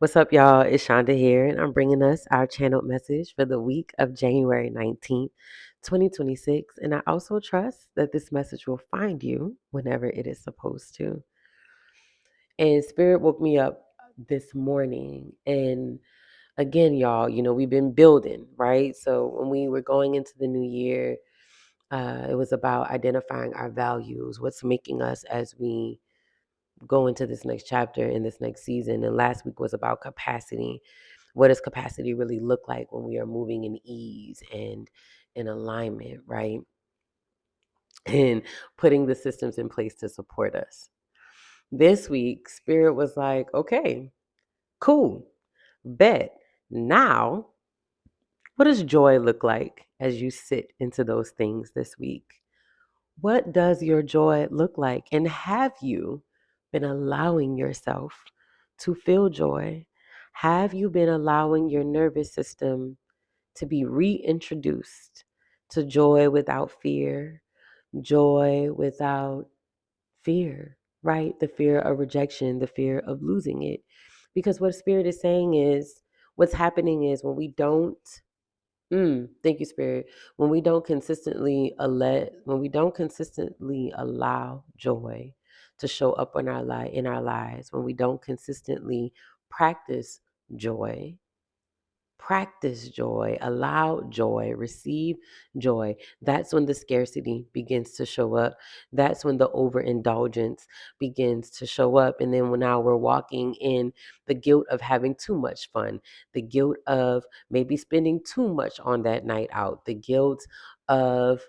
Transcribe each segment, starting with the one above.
What's up, y'all? It's Shanda here, and I'm bringing us our channeled message for the week of January 19th, 2026. And I also trust that this message will find you whenever it is supposed to. And Spirit woke me up this morning. And again, y'all, we've been building, right? So when we were going into the new year, it was about identifying our values, what's making us as we go into this next chapter in this next season. And last week was about capacity. What does capacity really look like when we are moving in ease and in alignment, right? And putting the systems in place to support us. This week, Spirit was like, okay, cool, bet. Now, what does joy look like as you sit into those things this week? What does your joy look like? And have you been allowing yourself to feel joy? Have you been allowing your nervous system to be reintroduced to joy without fear, joy without fear, right? The fear of rejection, the fear of losing it. Because what Spirit is saying is, what's happening is when we don't thank you, Spirit. When we don't consistently allow joy to show up in our lives, when we don't consistently practice joy, practice joy, allow joy, receive joy. That's when the scarcity begins to show up. That's when the overindulgence begins to show up. And then when now we're walking in the guilt of having too much fun, the guilt of maybe spending too much on that night out, the guilt of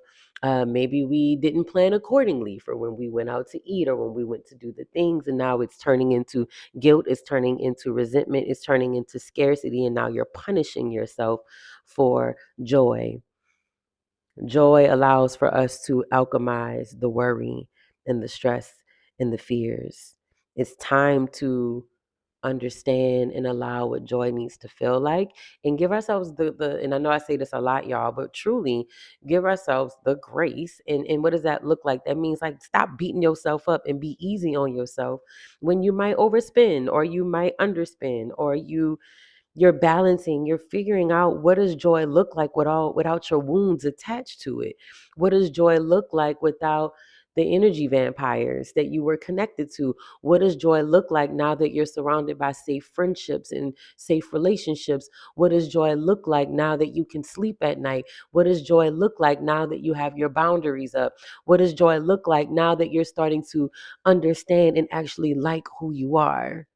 maybe we didn't plan accordingly for when we went out to eat or when we went to do the things. And now it's turning into guilt, is turning into resentment, is turning into scarcity. And now you're punishing yourself for joy. Joy allows for us to alchemize the worry and the stress and the fears. It's time to understand and allow what joy needs to feel like and give ourselves the and I know I say this a lot, y'all, but truly give ourselves the grace. And what does that look like? That means like stop beating yourself up and be easy on yourself when you might overspend or you might underspend or you're balancing, you're figuring out what does joy look like without your wounds attached to it. What does joy look like without the energy vampires that you were connected to? What does joy look like now that you're surrounded by safe friendships and safe relationships? What does joy look like now that you can sleep at night? What does joy look like now that you have your boundaries up? What does joy look like now that you're starting to understand and actually like who you are?